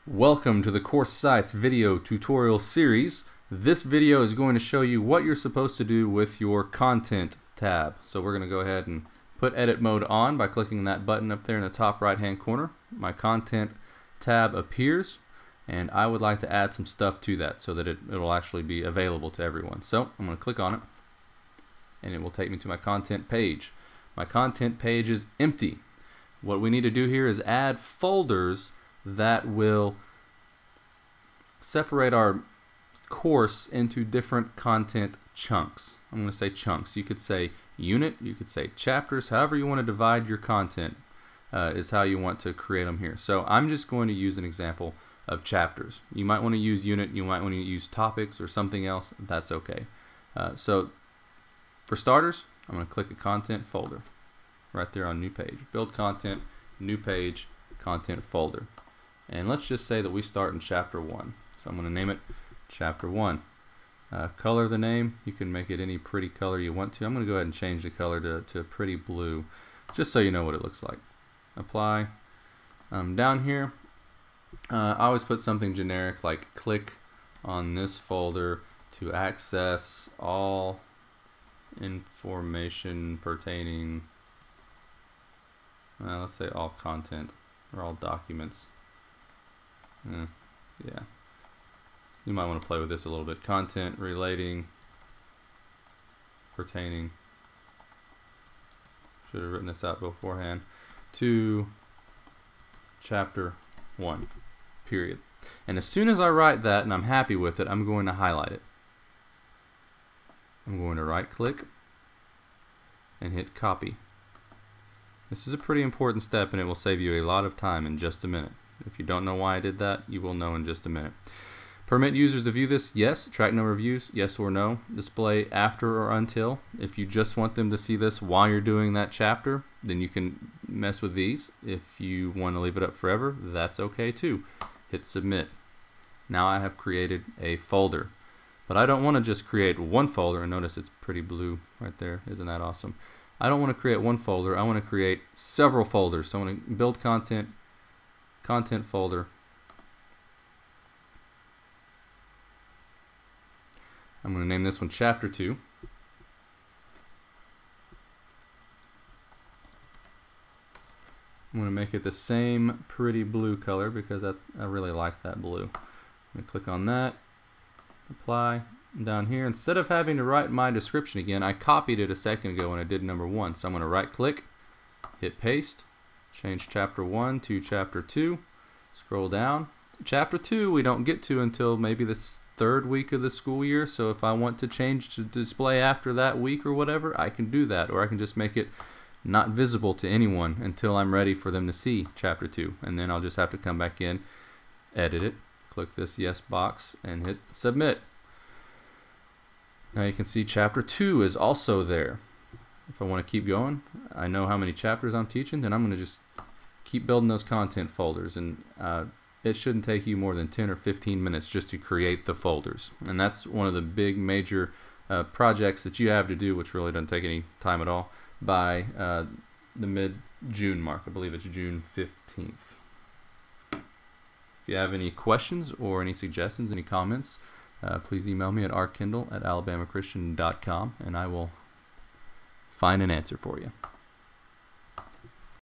Welcome to the CourseSites video tutorial series. This video is going to show you what you're supposed to do with your content tab. So we're going to go ahead and put edit mode on by clicking that button up there in the top right hand corner. My content tab appears and I would like to add some stuff to that so that it will actually be available to everyone. So I'm going to click on it and it will take me to my content page. My content page is empty. What we need to do here is add folders that will separate our course into different content chunks. I'm going to say chunks. You could say unit, you could say chapters, however you want to divide your content is how you want to create them here. So I'm just going to use an example of chapters. You might want to use unit, you might want to use topics or something else, that's okay. So for starters, I'm going to click a content folder right there on new page. Build content, new page, content folder. And let's just say that we start in chapter 1. So I'm going to name it chapter 1. Color the name, you can make it any pretty color you want to. I'm going to go ahead and change the color to a pretty blue, just so you know what it looks like. Apply. Down here, I always put something generic like click on this folder to access all information pertaining, let's say all content or all documents. Yeah, you might want to play with this a little bit. Content relating, pertaining, should have written this out beforehand, to chapter 1, period. And as soon as I write that and I'm happy with it, I'm going to highlight it. I'm going to right click and hit copy. This is a pretty important step and it will save you a lot of time in just a minute. If you don't know why I did that, you will know in just a minute. Permit users to view this, yes. Track number of views, yes or no. Display after or until. If you just want them to see this while you're doing that chapter, then you can mess with these. If you want to leave it up forever, that's okay too. Hit submit. Now I have created a folder. But I don't want to just create one folder, and notice it's pretty blue right there. Isn't that awesome? I don't want to create one folder, I want to create several folders. So I want to build content, content folder. I'm going to name this one chapter 2. I'm going to make it the same pretty blue color because I really like that blue. I'm going to click on that, apply. Down here, instead of having to write my description again, I copied it a second ago when I did number 1. So I'm going to right click, hit paste, change chapter 1 to chapter 2, scroll down. Chapter 2 we don't get to until maybe the third week of the school year, so if I want to change to display after that week or whatever, I can do that, or I can just make it not visible to anyone until I'm ready for them to see chapter 2, and then I'll just have to come back in, edit it, click this yes box and hit submit. Now you can see chapter 2 is also there. If I want to keep going, I know how many chapters I'm teaching, then I'm going to just keep building those content folders, and it shouldn't take you more than 10 or 15 minutes just to create the folders. And that's one of the big major projects that you have to do, which really doesn't take any time at all, by the mid-June mark. I believe it's June 15th. If you have any questions or any suggestions, any comments, please email me at rkindle@alabamachristian.com and I will find an answer for you.